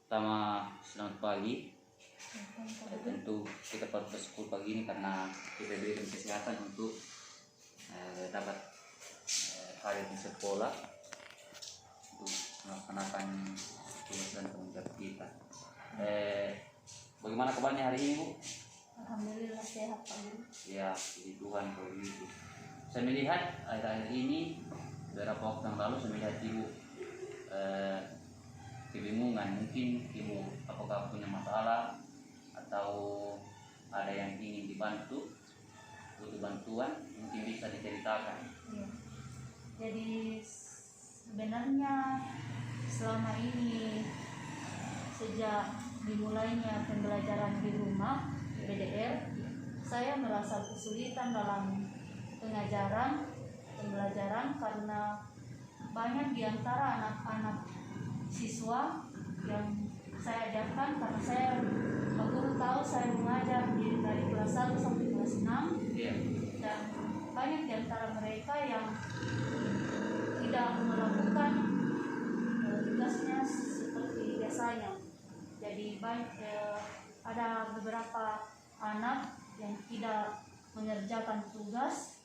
Pertama, selamat pagi. Tentu kita perlu bersyukur pagi ini karena kita diberikan kesehatan untuk dapat hadir di sekolah untuk melaksanakan tugas dan tanggung jawab kita. Bagaimana kabarnya hari ini, Bu? Alhamdulillah sehat, Pak Guru. Ya, puji Tuhan kalau begitu. Saya melihat akhir-akhir ini beberapa waktu yang lalu saya melihat Ibu kebingungan, mungkin Ibu apakah punya masalah atau ada yang ingin dibantu, butuh bantuan, mungkin bisa diceritakan. Ya. Jadi sebenarnya selama ini sejak dimulainya pembelajaran di rumah PDR, saya merasa kesulitan dalam pembelajaran karena banyak di antara anak-anak siswa yang saya ajarkan, karena saya Pak Guru tahu saya mengajar dari kelas 1 sampai kelas 6, dan banyak di antara mereka yang tidak melakukan tugasnya seperti biasanya. Jadi ada beberapa anak yang tidak mengerjakan tugas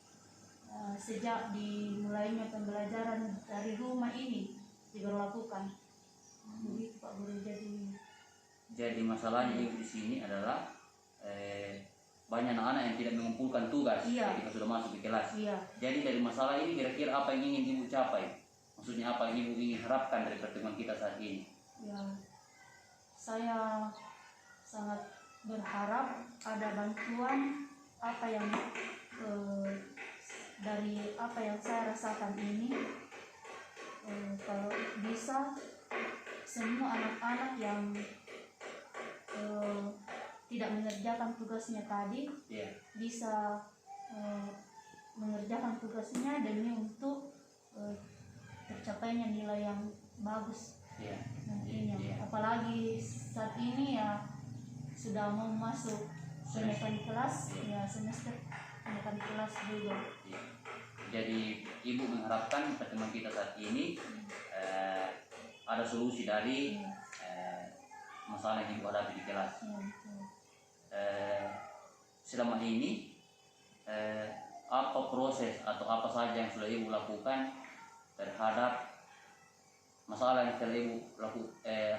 sejak dimulainya pembelajaran dari rumah ini diberlakukan. Begitu Pak Guru. Jadi masalahnya Ibu di sini adalah banyak anak-anak yang tidak mengumpulkan tugas ketika sudah masuk di kelas. Jadi dari masalah ini kira-kira apa yang ingin Ibu capai? Maksudnya apa yang Ibu ingin harapkan dari pertemuan kita saat ini? Ya, saya sangat berharap ada bantuan apa yang dari apa yang saya rasakan ini. Kalau bisa semua anak-anak yang tidak mengerjakan tugasnya tadi bisa mengerjakan tugasnya demi untuk tercapainya nilai yang bagus nantinya. Apalagi saat ini ya sudah mau masuk kenaikan kelas, semester kenaikan kelas juga. Jadi Ibu mengharapkan pertemuan kita saat ini ada solusi dari masalah yang Ibu hadapi di kelas. Selama ini apa proses atau apa saja yang sudah Ibu lakukan terhadap masalah yang telah Ibu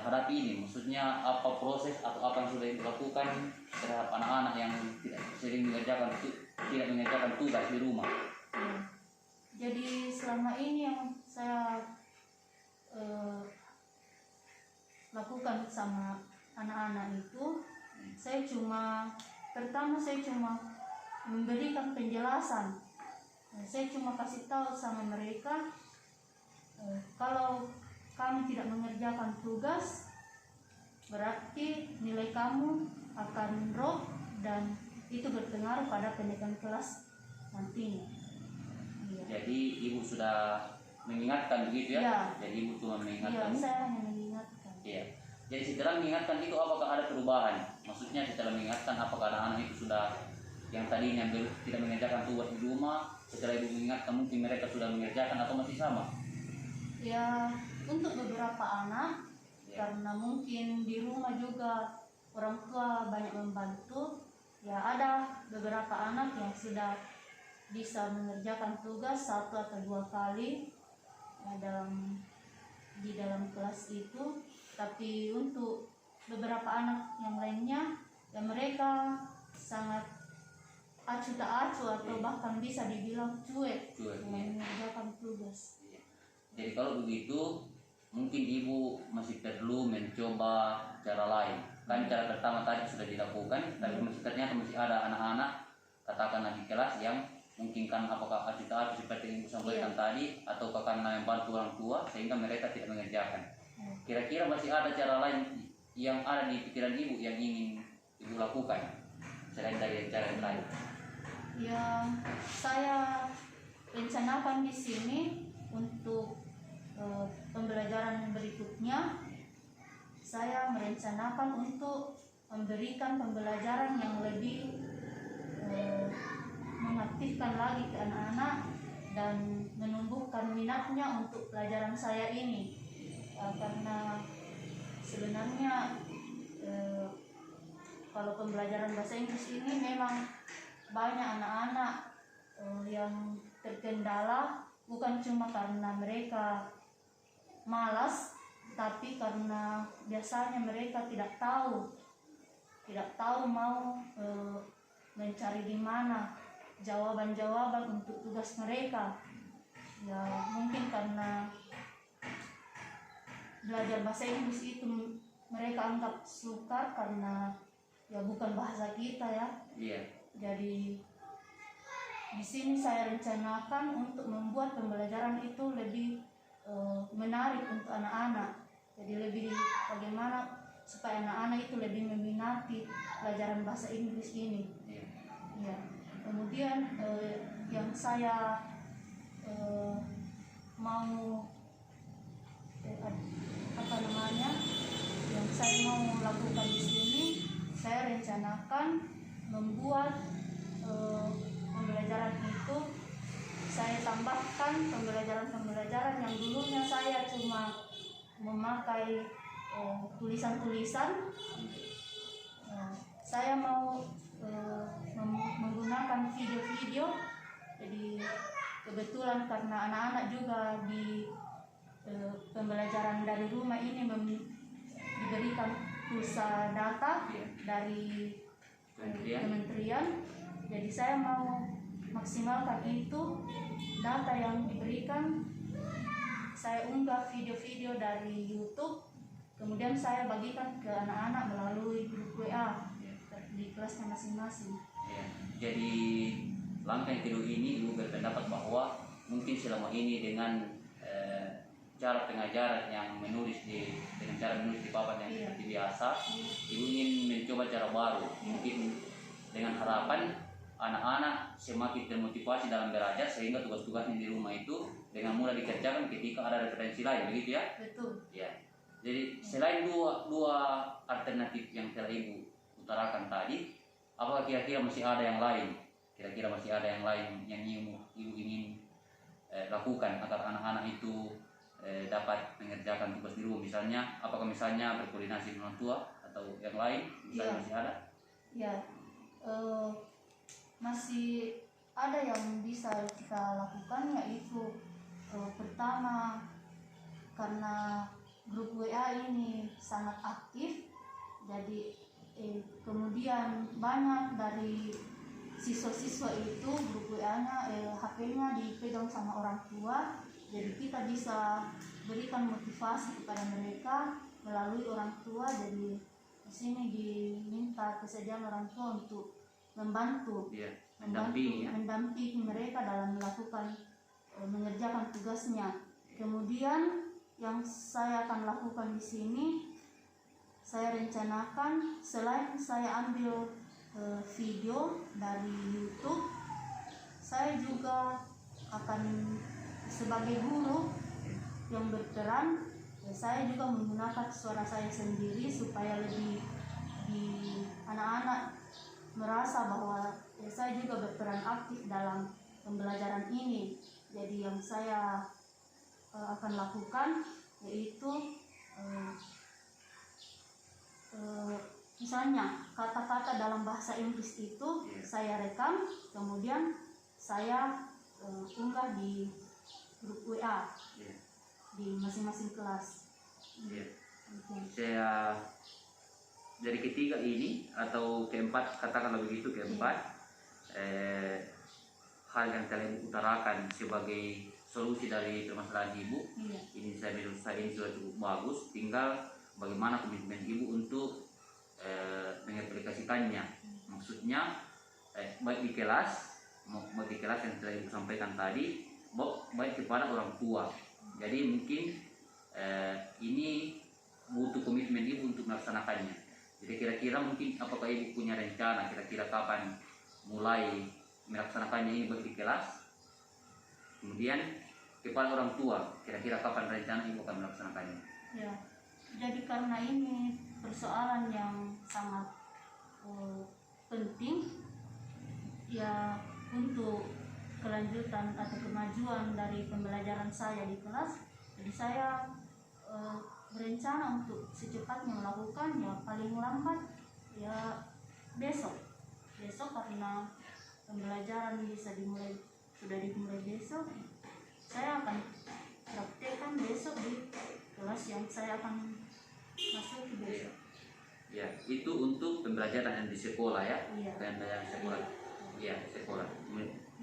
hadapi ini? Maksudnya apa proses atau apa yang sudah Ibu lakukan terhadap anak-anak yang tidak mengerjakan tugas di rumah? Jadi selama ini yang saya lakukan sama anak-anak itu, saya cuma memberikan penjelasan. Saya cuma kasih tahu sama mereka, kalau kamu tidak mengerjakan tugas, berarti nilai kamu akan drop dan itu berpengaruh pada kenaikan kelas nantinya. Jadi Ibu sudah mengingatkan begitu ya? Jadi Ibu cuma mengingatkan. Iya, saya hanya mengingatkan. Jadi setelah mengingatkan itu apakah ada perubahan? Maksudnya setelah mengingatkan apakah anak-anak itu sudah yang tadinya tidak mengerjakan tugas di rumah, setelah Ibu mengingatkan mungkin mereka sudah mengerjakan atau masih sama? Ya, untuk beberapa anak karena mungkin di rumah juga orang tua banyak membantu, ya ada beberapa anak yang sudah bisa mengerjakan tugas 1 atau 2 kali di dalam kelas itu. Tapi untuk beberapa anak yang lainnya, ya mereka sangat acuh tak acuh atau bahkan bisa dibilang cuek mengerjakan tugas. Jadi kalau begitu mungkin Ibu masih perlu mencoba cara lain. Kan cara pertama tadi sudah dilakukan, tapi ternyata masih ada anak-anak katakanlah di kelas yang mungkin kan apakah acuh tak acuh seperti yang Ibu sampaikan tadi, atau karena membantu orang tua sehingga mereka tidak mengerjakan. Kira-kira masih ada cara lain yang ada di pikiran Ibu yang ingin Ibu lakukan selain dari cara yang lain? Ya, saya rencanakan di sini untuk pembelajaran berikutnya. Saya merencanakan untuk memberikan pembelajaran yang lebih mengaktifkan lagi ke anak-anak dan menumbuhkan minatnya untuk pelajaran saya ini, karena sebenarnya kalau pembelajaran bahasa Inggris ini memang banyak anak-anak yang terkendala, bukan cuma karena mereka malas, tapi karena biasanya mereka tidak tahu mau mencari di mana jawaban-jawaban untuk tugas mereka. Ya mungkin karena belajar bahasa Inggris itu mereka anggap sukar karena ya bukan bahasa kita ya. Jadi di sini saya rencanakan untuk membuat pembelajaran itu lebih menarik untuk anak-anak. Jadi lebih bagaimana supaya anak-anak itu lebih meminati pelajaran bahasa Inggris ini. Ya. Kemudian yang saya mau yang saya mau lakukan di sini, saya rencanakan membuat pembelajaran itu, saya tambahkan pembelajaran yang dulunya saya cuma memakai tulisan-tulisan. Saya mau menggunakan video-video. Jadi kebetulan karena anak-anak juga di pembelajaran dari rumah ini diberikan pulsa data dari kementerian. Jadi saya mau maksimalkan itu data yang diberikan. Saya unggah video-video dari YouTube, kemudian saya bagikan ke anak-anak melalui grup WA di kelasnya masing-masing. Jadi langkah yang kedua ini Ibu berpendapat bahwa mungkin selama ini dengan cara pengajaran yang dengan cara menulis di papan yang seperti biasa, Ibu ingin mencoba cara baru, mungkin dengan harapan anak-anak semakin termotivasi dalam belajar sehingga tugas-tugasnya di rumah itu dengan mudah dikerjakan ketika ada referensi lain, begitu ya? Betul. Ya. Jadi selain dua alternatif yang telah Ibu utarakan tadi, apakah kira-kira masih ada yang lain? Kira-kira masih ada yang lain yang Ibu ingin lakukan agar anak-anak itu dapat mengerjakan tugas di rumah, misalnya apakah berkoordinasi dengan orang tua atau yang lain, misalnya masih ada? Ya, masih ada yang bisa kita lakukan, yaitu pertama karena grup WA ini sangat aktif, jadi kemudian banyak dari siswa-siswa itu grup WA-nya HP-nya dipegang sama orang tua. Jadi kita bisa berikan motivasi kepada mereka melalui orang tua. Jadi di sini diminta kesediaan orang tua untuk mendampingi mereka dalam melakukan mengerjakan tugasnya. Kemudian yang saya akan lakukan di sini, saya rencanakan selain saya ambil video dari YouTube, saya juga akan sebagai guru yang berperan, saya juga menggunakan suara saya sendiri supaya lebih di anak-anak merasa bahwa saya juga berperan aktif dalam pembelajaran ini. Jadi yang saya akan lakukan yaitu misalnya kata-kata dalam bahasa Inggris itu saya rekam, kemudian saya unggah di grup WA di masing-masing kelas. Saya dari ketiga ini atau keempat, katakanlah begitu, hal yang kalian utarakan sebagai solusi dari permasalahan Ibu, ini menurut saya ini sudah cukup bagus. Tinggal bagaimana komitmen Ibu untuk mengaplikasikannya. Maksudnya baik di kelas yang telah Ibu sampaikan tadi, baik kepada orang tua. Jadi mungkin ini butuh komitmen Ibu untuk melaksanakannya. Jadi kira-kira mungkin apakah Ibu punya rencana kira-kira kapan mulai melaksanakannya ini baik di kelas, kemudian kepada orang tua, kira-kira kapan rencana Ibu akan melaksanakannya? Ya, jadi karena ini persoalan yang sangat penting ya untuk kelanjutan atau kemajuan dari pembelajaran saya di kelas. Jadi saya berencana untuk secepatnya melakukan ya paling lambat ya besok karena pembelajaran sudah dimulai besok. Saya akan praktekkan besok di kelas yang saya akan masuk besok. Ya, itu untuk pembelajaran yang di sekolah ya. Iya. Pembelajaran sekolah. Iya, sekolah.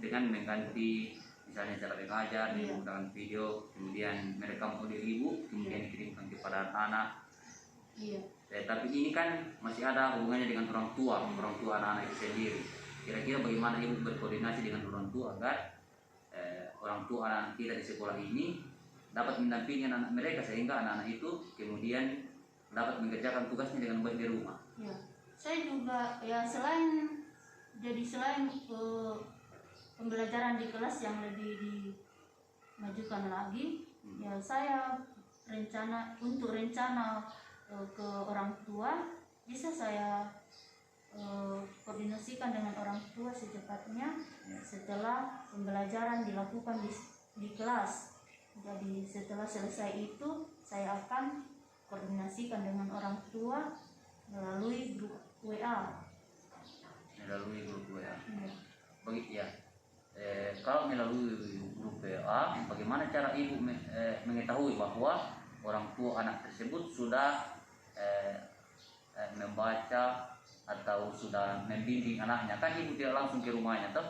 Dengan mengganti misalnya cara mengajar, Iya. menggunakan video, kemudian merekam audio ibu, kemudian dikirimkan kepada anak. Iya. Tapi ini kan masih ada hubungannya dengan orang tua anak-anak itu sendiri. Kira-kira bagaimana ibu berkoordinasi dengan orang tua agar orang tua anak kita di sekolah ini dapat mendampingi anak mereka sehingga anak-anak itu kemudian dapat mengerjakan tugasnya dengan baik di rumah. Ya, saya juga ya selain pembelajaran di kelas yang lebih dimajukan lagi, ya saya rencana ke orang tua bisa saya koordinasikan dengan orang tua secepatnya setelah pembelajaran dilakukan di kelas. Jadi setelah selesai itu saya akan koordinasikan dengan orang tua melalui grup WA. Ya. Begitu ya. Kalau melalui grup WA, bagaimana cara ibu mengetahui bahwa orang tua anak tersebut sudah membaca atau sudah membimbing anaknya? Kan ibu tidak langsung ke rumahnya toh.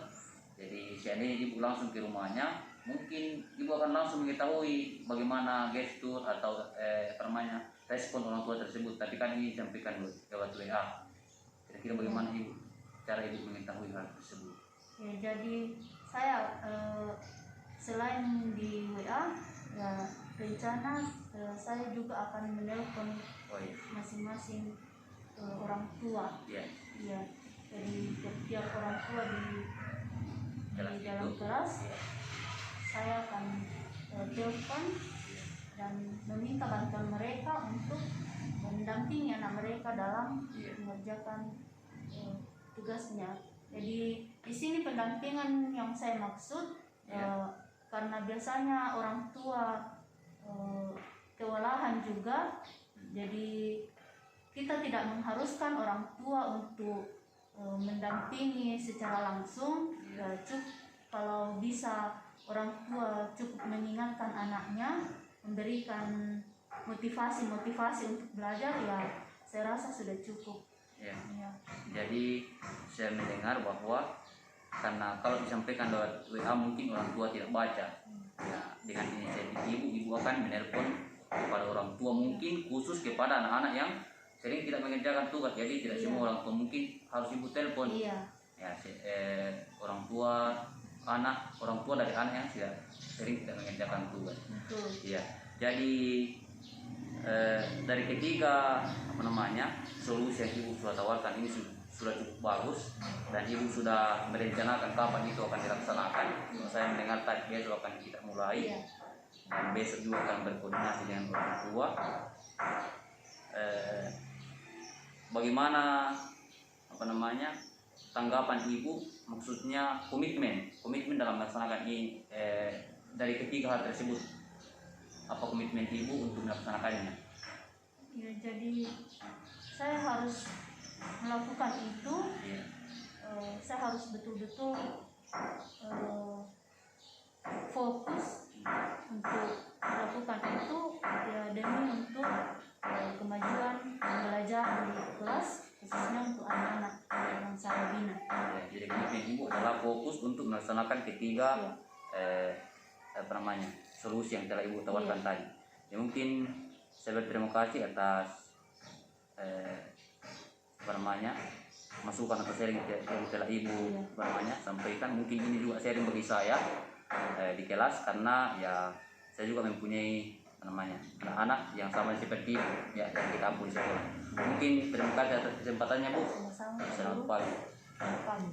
Jadi seandainya ibu langsung ke rumahnya, mungkin ibu akan langsung mengetahui bagaimana gestur atau respon orang tua tersebut. Tapi kan ini disampaikan lewat WA. Kira-kira bagaimana cara ibu mengetahui hal tersebut? Ya, jadi saya selain di WA, ya rencana saya juga akan menelpon masing-masing orang tua. Iya. Ya, jadi setiap orang tua di dalam kelas, saya akan telepon dan meminta bantuan mereka untuk mendampingi anak mereka dalam mengerjakan tugasnya. Jadi di sini pendampingan yang saya maksud karena biasanya orang tua kewalahan juga, jadi kita tidak mengharuskan orang tua untuk mendampingi secara langsung. Ya, kalau bisa orang tua cukup mengingatkan anaknya, memberikan motivasi untuk belajar, ya saya rasa sudah cukup. Ya. Ya. Jadi saya mendengar bahwa karena kalau disampaikan lewat WA mungkin orang tua tidak baca. Ya, dengan inisiatif ibu akan menelpon kepada orang tua, mungkin khusus kepada anak-anak yang sering tidak mengerjakan tugas. Jadi tidak semua orang tua mungkin harus ibu telepon. Iya. Ya, orang tua dari anak yang sering tidak mengerjakan tugas. Betul. Iya. Jadi dari ketiga solusi yang ibu sudah tawarkan ini sudah cukup bagus, dan ibu sudah merencanakan kapan itu akan dilaksanakan. Saya mendengar tadi besok akan kita mulai, dan besok juga akan berkoordinasi dengan orang tua. Bagaimana tanggapan ibu, maksudnya komitmen dalam melaksanakan ini dari ketiga hal tersebut? Apa komitmen ibu untuk melaksanakannya? Ya, jadi saya harus melakukan itu. Saya harus betul-betul fokus untuk melakukan itu, ya, demi untuk kemajuan belajar di kelas, khususnya untuk anak-anak yang saya bina. Jadi komitmen ibu adalah fokus untuk melaksanakan ketiga solusi yang telah ibu tawarkan tadi. Ya, mungkin saya berterima kasih atas masukan atau sharing yang telah ibu sampaikan. Mungkin ini juga sharing bagi saya di kelas, karena ya saya juga mempunyai anak-anak yang sama seperti yang kita ambil di sekolah. Mungkin terima kasih atas kesempatannya, Bu. Sama-sama. Selamat pagi. Selamat pagi.